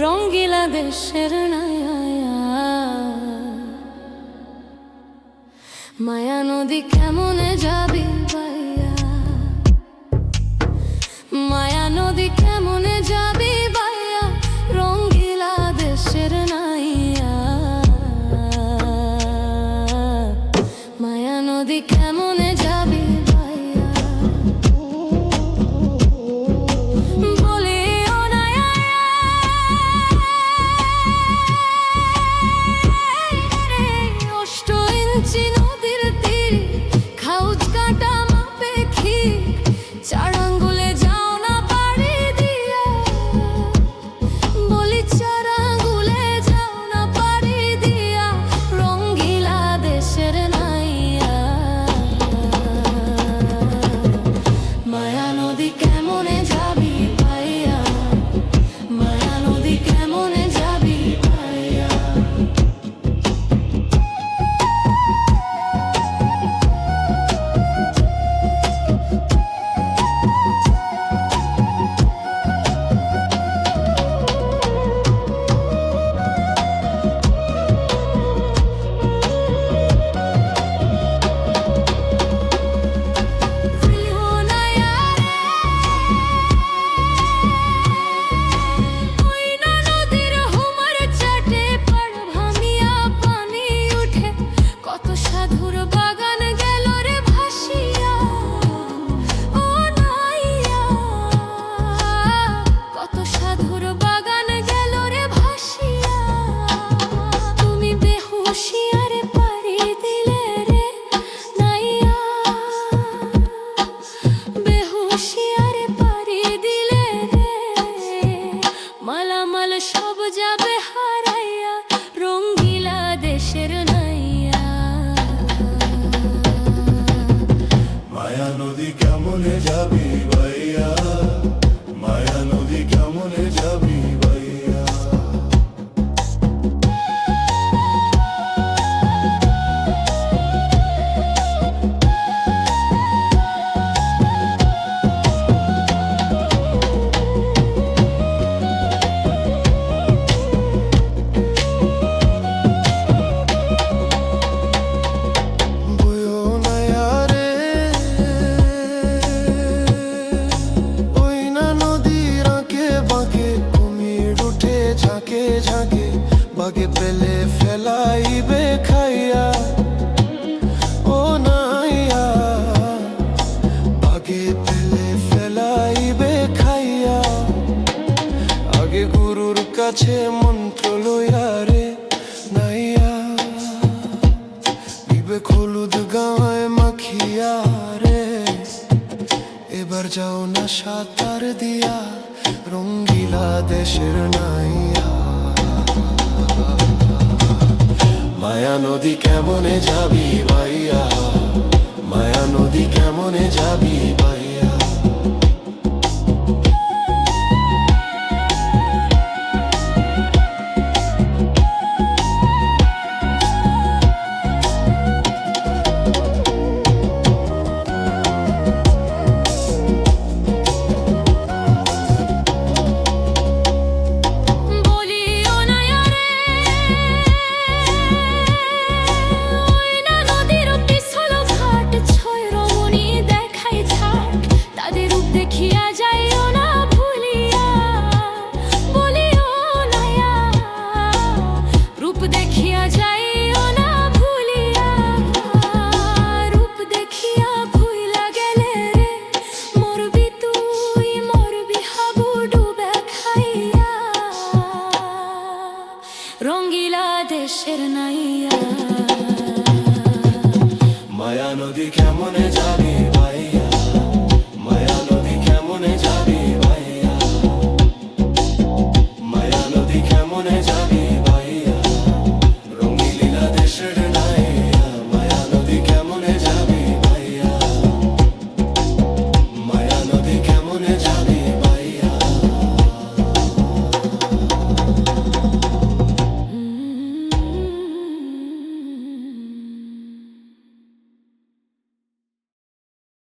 রঙ্গিলা দেশের নাইয়া মায়া নদী কেমনে যাবি বাইয়া, মায়া নদী কেমনে যাবি বাইয়া, রঙ্গিলা দেশের নাইয়া মায়া নদী কেমনে যাবি বাইয়া। বলিও না অষ্ট ইঞ্চি নদীর তীর খাউজ কাটা মাপে খি, চার আঙ্গুলে যাও না পাড়ি দিয়া, বলি চার আঙ্গুলে যাও না পাড়ি দিয়া, রঙ্গিলা দেশের নাইয়া মায়া নদী কেমনে যাবি পাইয়া, মায়া নদী কেমনে যাবি পাইয়া। সব যাবে হারাইয়া, রঙ্গিলা দেশের নাইয়া মায়া নদী কেমনে যাবি ভাইয়া, মায়া নদী কেমনে যাবি ভাইয়া। বাগে পেলে ফেলাইবে খাইয়া, ও নাইয়া বাগে পেলে ফেলাইবে খাইয়া, আগে গুরুর কাছে মন্ত্র লইয়া রে নাইয়া, দিবে হলুদ গায়ে মাখিয়া রে, এবার যাও না সাঁতার দিয়া, রঙ্গিলা দেশের নাইয়া মায়া নদী কেমনে যাবি ভাইয়া, মায়া নদী কেমনে যাবি ভাইয়া। রঙ্গিলা দেশের নাইয়া মায়া নদী কেমনে যাবি ভাই।